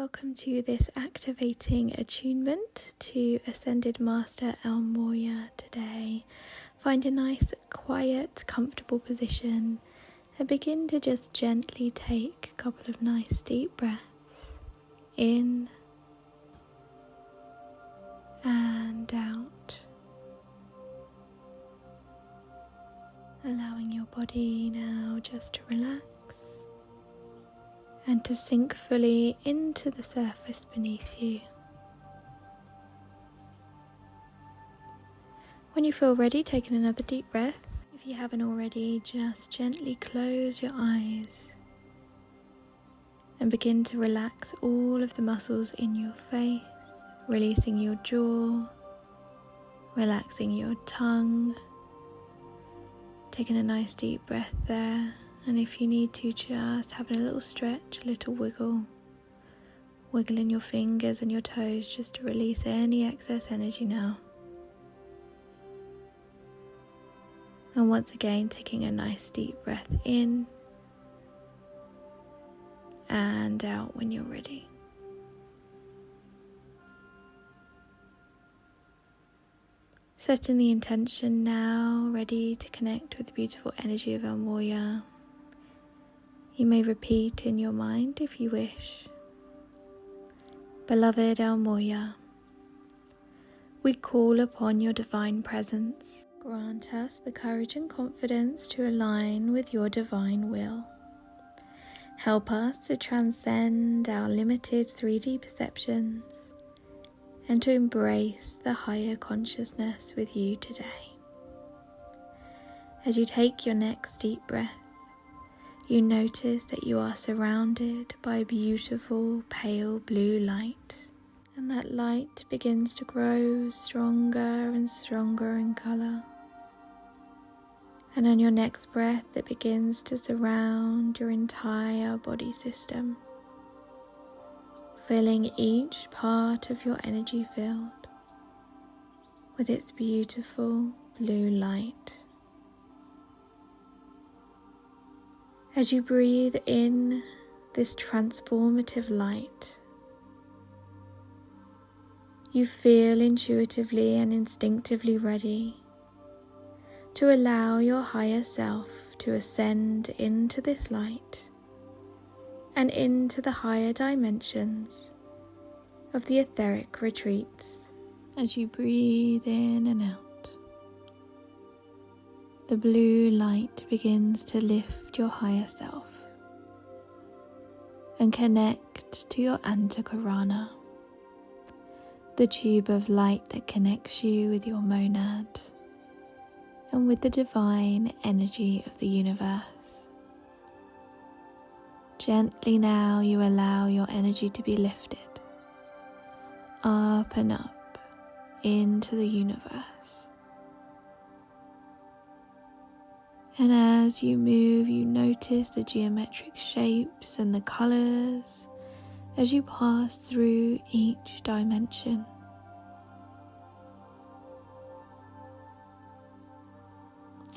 Welcome to this activating attunement to Ascended Master El Morya today. Find a nice, quiet, comfortable position and begin to just gently take a couple of nice deep breaths in and out. Allowing your body now just to relax and to sink fully into the surface beneath you. When you feel ready, take in another deep breath. If you haven't already, just gently close your eyes and begin to relax all of the muscles in your face, releasing your jaw, relaxing your tongue. Taking a nice deep breath there. And if you need to, just having a little stretch, a little wiggle. Wiggling your fingers and your toes just to release any excess energy now. And once again, taking a nice deep breath in and out when you're ready. Setting the intention now, ready to connect with the beautiful energy of El Morya. You may repeat in your mind if you wish. Beloved El Morya, we call upon your divine presence. Grant us the courage and confidence to align with your divine will. Help us to transcend our limited 3D perceptions and to embrace the higher consciousness with you today. As you take your next deep breath, you notice that you are surrounded by a beautiful pale blue light, and that light begins to grow stronger and stronger in colour. And on your next breath, it begins to surround your entire body system, filling each part of your energy field with its beautiful blue light. As you breathe in this transformative light, you feel intuitively and instinctively ready to allow your higher self to ascend into this light and into the higher dimensions of the etheric retreats. As you breathe in and out, the blue light begins to lift your higher self and connect to your Antakarana, the tube of light that connects you with your monad and with the divine energy of the universe. Gently now you allow your energy to be lifted up and up into the universe. And as you move, you notice the geometric shapes and the colours as you pass through each dimension.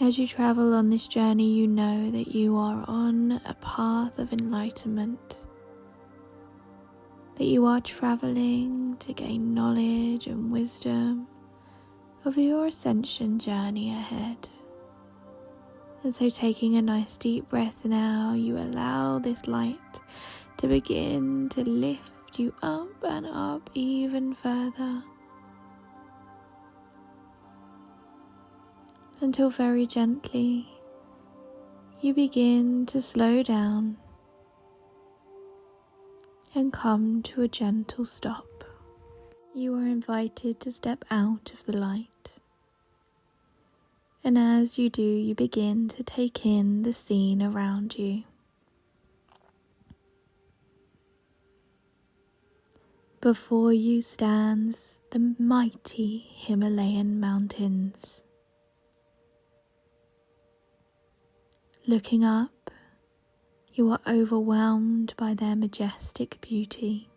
As you travel on this journey, you know that you are on a path of enlightenment, that you are travelling to gain knowledge and wisdom of your ascension journey ahead. And so taking a nice deep breath now, you allow this light to begin to lift you up and up even further, until very gently you begin to slow down and come to a gentle stop. You are invited to step out of the light. And as you do, you begin to take in the scene around you. Before you stands the mighty Himalayan mountains. Looking up, you are overwhelmed by their majestic beauty.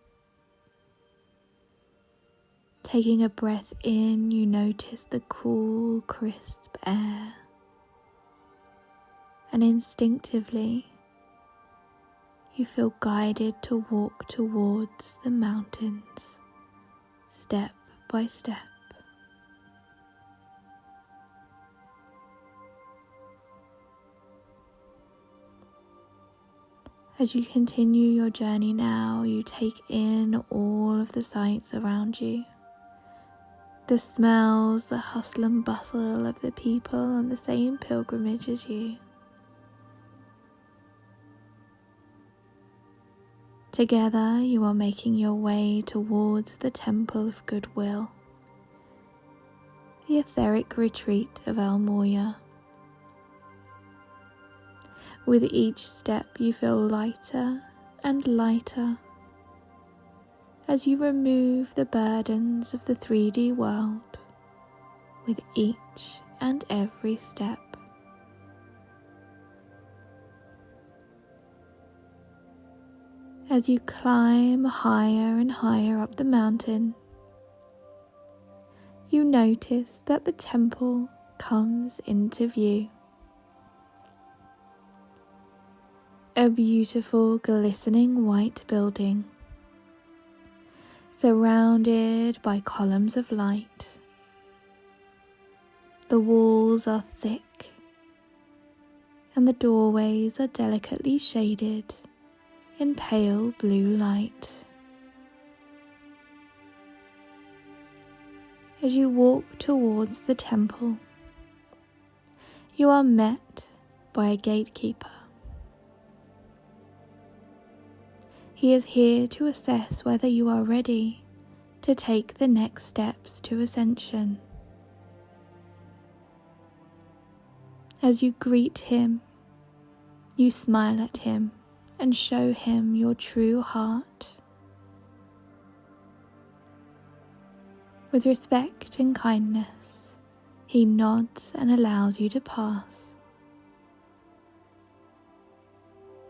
Taking a breath in, you notice the cool, crisp air. And instinctively, you feel guided to walk towards the mountains, step by step. As you continue your journey now, you take in all of the sights around you. The smells, the hustle and bustle of the people on the same pilgrimage as you. Together you are making your way towards the Temple of Goodwill, the etheric retreat of El Morya. With each step you feel lighter and lighter as you remove the burdens of the 3D world with each and every step. As you climb higher and higher up the mountain, you notice that the temple comes into view. A beautiful glistening white building, surrounded by columns of light. The walls are thick, and the doorways are delicately shaded in pale blue light. As you walk towards the temple, you are met by a gatekeeper. He is here to assess whether you are ready to take the next steps to ascension. As you greet him, you smile at him and show him your true heart. With respect and kindness, he nods and allows you to pass.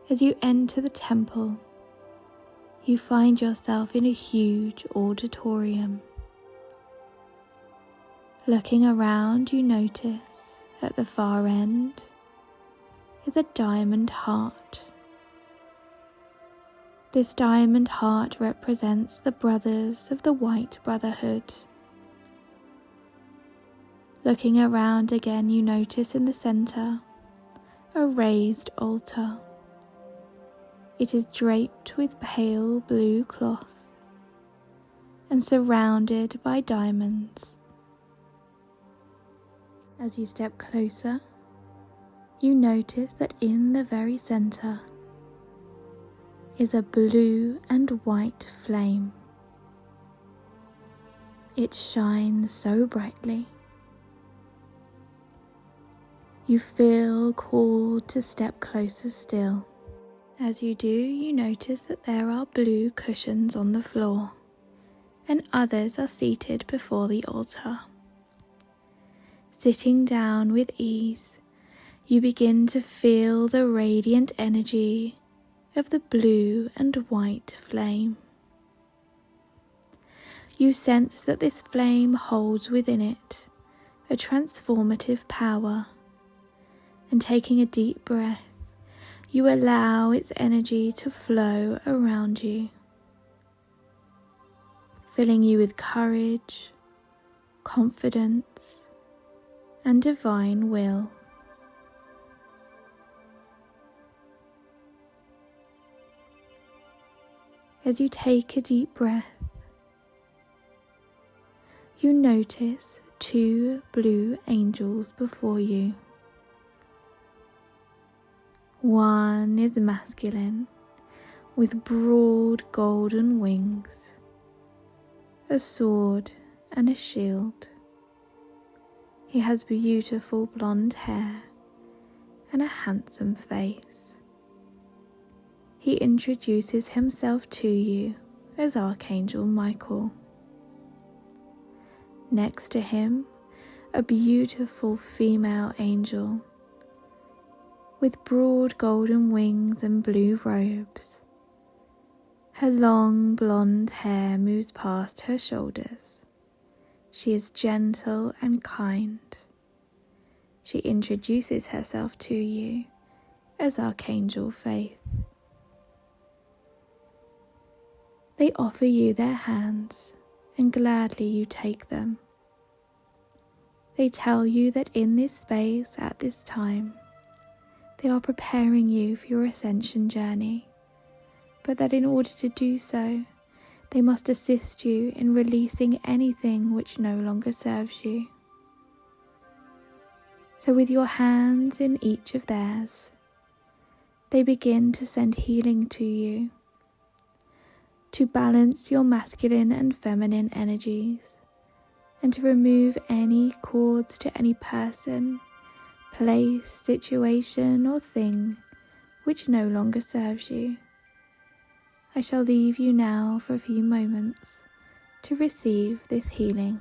As you enter the temple, you find yourself in a huge auditorium. Looking around, you notice at the far end is a diamond heart. This diamond heart represents the brothers of the White Brotherhood. Looking around again, you notice in the center a raised altar. It is draped with pale blue cloth and surrounded by diamonds. As you step closer, you notice that in the very center is a blue and white flame. It shines so brightly. You feel called to step closer still. As you do, you notice that there are blue cushions on the floor, and others are seated before the altar. Sitting down with ease, you begin to feel the radiant energy of the blue and white flame. You sense that this flame holds within it a transformative power, and taking a deep breath, you allow its energy to flow around you, filling you with courage, confidence, and divine will. As you take a deep breath, you notice 2 blue angels before you. One is masculine, with broad golden wings, a sword and a shield. He has beautiful blonde hair and a handsome face. He introduces himself to you as Archangel Michael. Next to him, a beautiful female angel with broad golden wings and blue robes. Her long blonde hair moves past her shoulders. She is gentle and kind. She introduces herself to you as Archangel Faith. They offer you their hands, and gladly you take them. They tell you that in this space at this time, they are preparing you for your ascension journey, but that in order to do so, they must assist you in releasing anything which no longer serves you. So with your hands in each of theirs, they begin to send healing to you, to balance your masculine and feminine energies, and to remove any cords to any person, place, situation, or thing which no longer serves you. I shall leave you now for a few moments to receive this healing.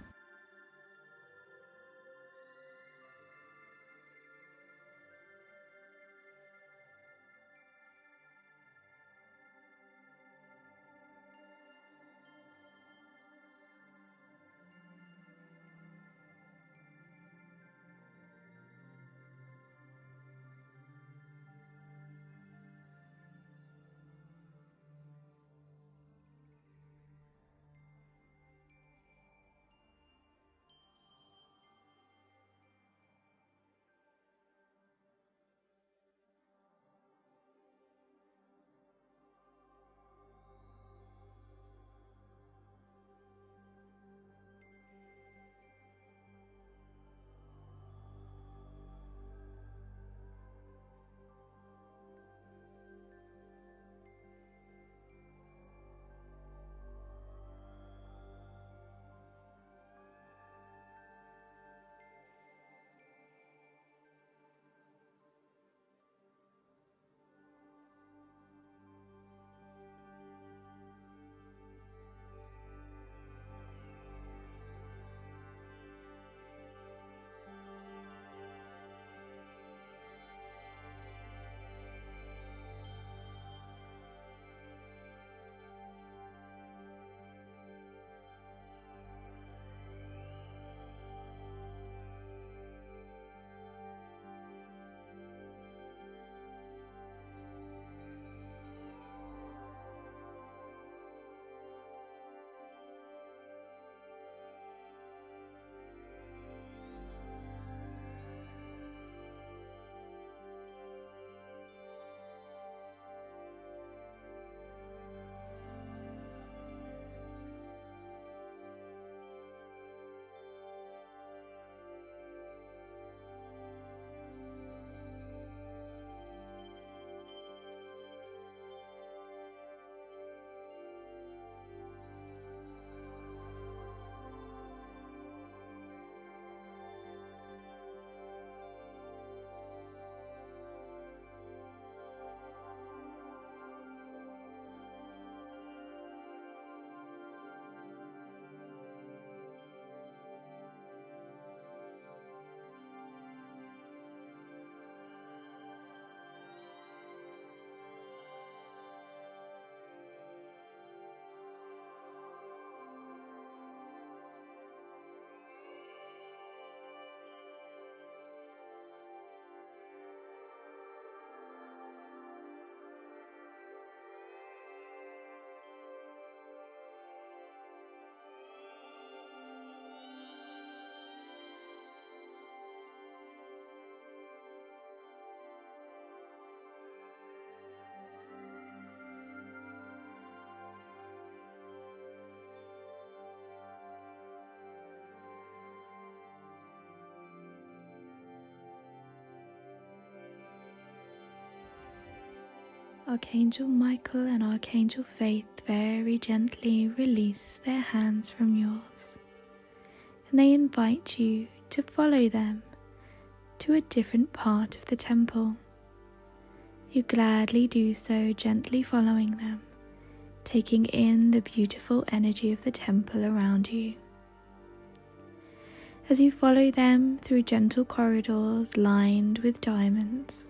Archangel Michael and Archangel Faith very gently release their hands from yours, and they invite you to follow them to a different part of the temple. You gladly do so, gently following them, taking in the beautiful energy of the temple around you. As you follow them through gentle corridors lined with diamonds,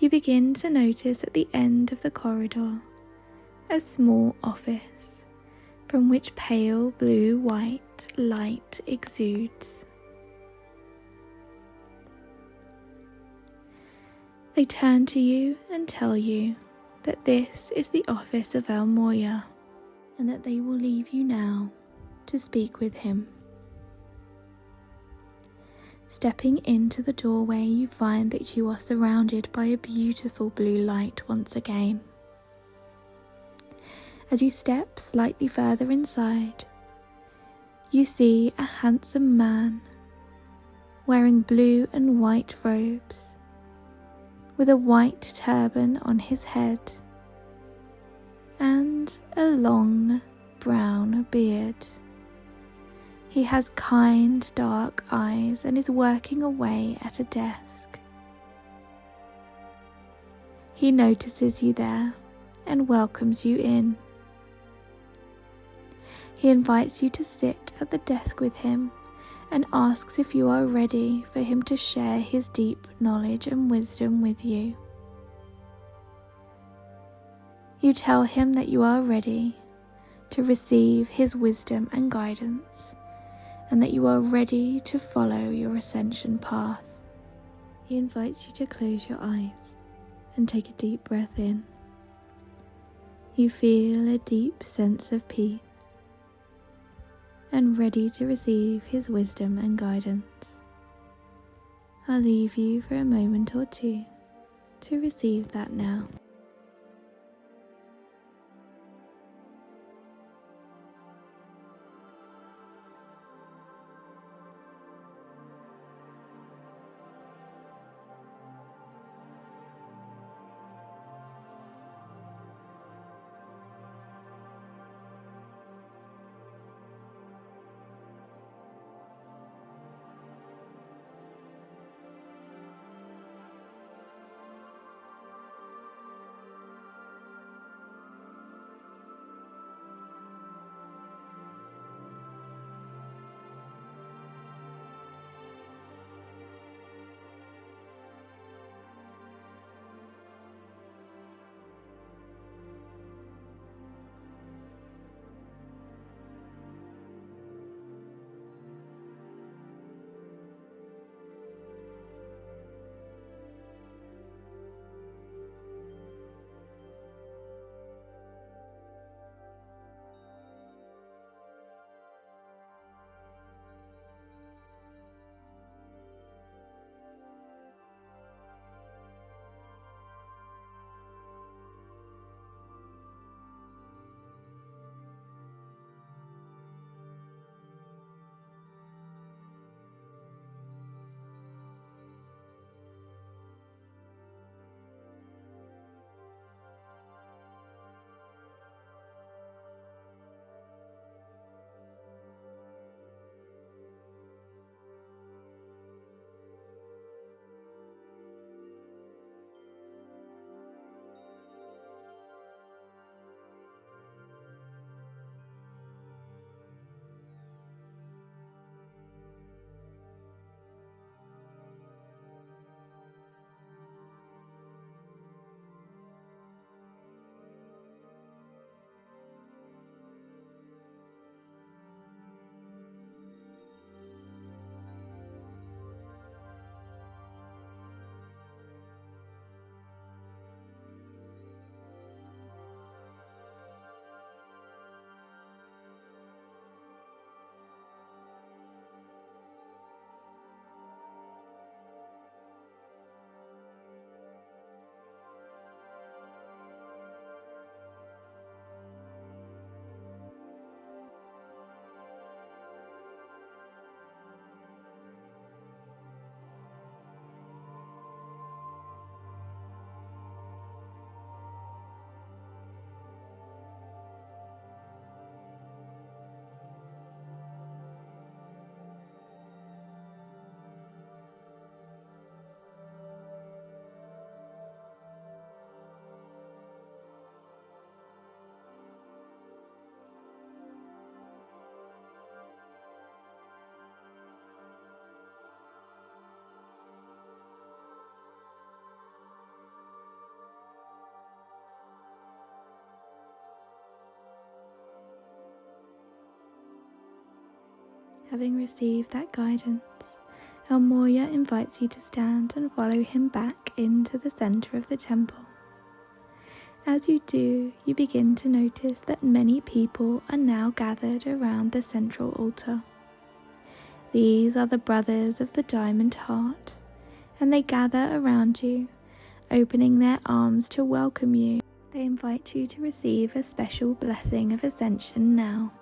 you begin to notice at the end of the corridor a small office from which pale blue-white light exudes. They turn to you and tell you that this is the office of El Morya, and that they will leave you now to speak with him. Stepping into the doorway, you find that you are surrounded by a beautiful blue light once again. As you step slightly further inside, you see a handsome man wearing blue and white robes, with a white turban on his head and a long brown beard. He has kind dark eyes and is working away at a desk. He notices you there and welcomes you in. He invites you to sit at the desk with him and asks if you are ready for him to share his deep knowledge and wisdom with you. You tell him that you are ready to receive his wisdom and guidance, and that you are ready to follow your ascension path. He invites you to close your eyes and take a deep breath in. You feel a deep sense of peace and ready to receive his wisdom and guidance. I'll leave you for a moment or two to receive that now. Having received that guidance, El Morya invites you to stand and follow him back into the center of the temple. As you do, you begin to notice that many people are now gathered around the central altar. These are the brothers of the Diamond Heart, and they gather around you, opening their arms to welcome you. They invite you to receive a special blessing of ascension now.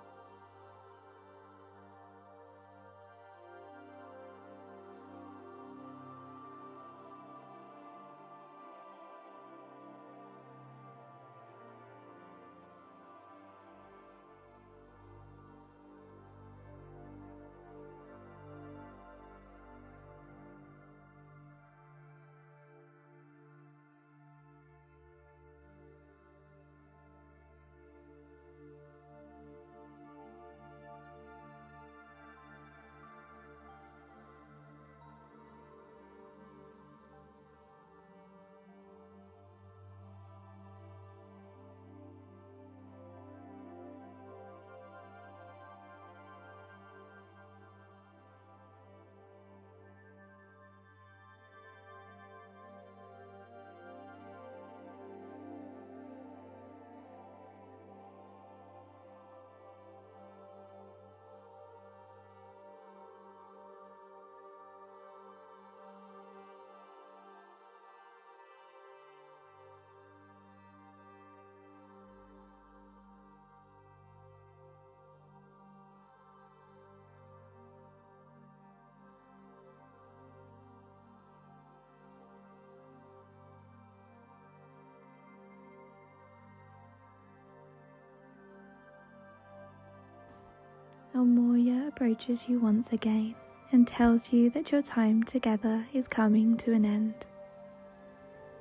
El Morya approaches you once again and tells you that your time together is coming to an end.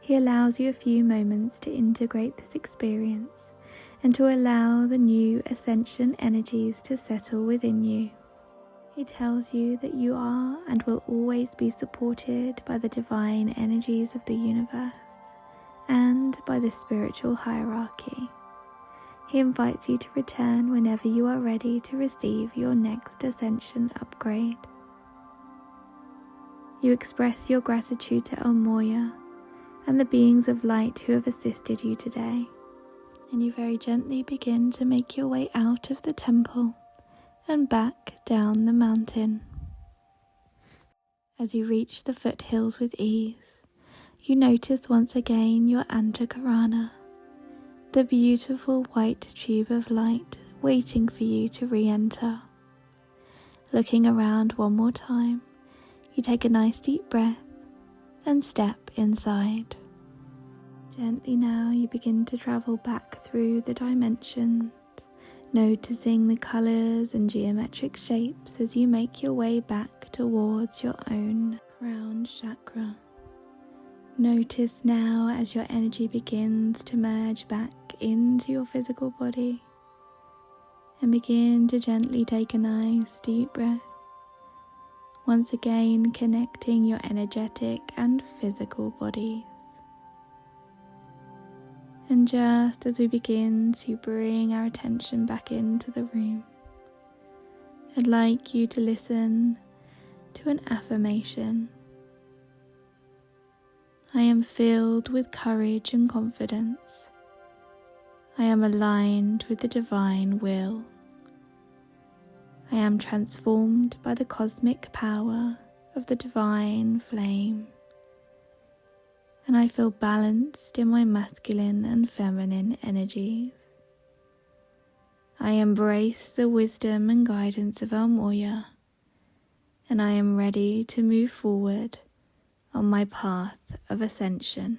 He allows you a few moments to integrate this experience and to allow the new ascension energies to settle within you. He tells you that you are and will always be supported by the divine energies of the universe and by the spiritual hierarchy. He invites you to return whenever you are ready to receive your next ascension upgrade. You express your gratitude to El Morya and the beings of light who have assisted you today, and you very gently begin to make your way out of the temple and back down the mountain. As you reach the foothills with ease, you notice once again your Antakarana, the beautiful white tube of light waiting for you to re-enter. Looking around one more time, you take a nice deep breath and step inside. Gently now you begin to travel back through the dimensions, noticing the colours and geometric shapes as you make your way back towards your own crown chakra. Notice now as your energy begins to merge back into your physical body, and begin to gently take a nice deep breath, once again connecting your energetic and physical bodies. And just as we begin to bring our attention back into the room, I'd like you to listen to an affirmation. I am filled with courage and confidence. I am aligned with the divine will. I am transformed by the cosmic power of the divine flame. And I feel balanced in my masculine and feminine energies. I embrace the wisdom and guidance of El Morya, and I am ready to move forward on my path of ascension.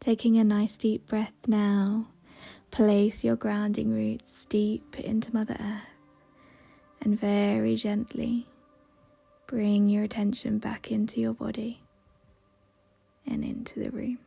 Taking a nice deep breath now, place your grounding roots deep into Mother Earth and very gently bring your attention back into your body and into the room.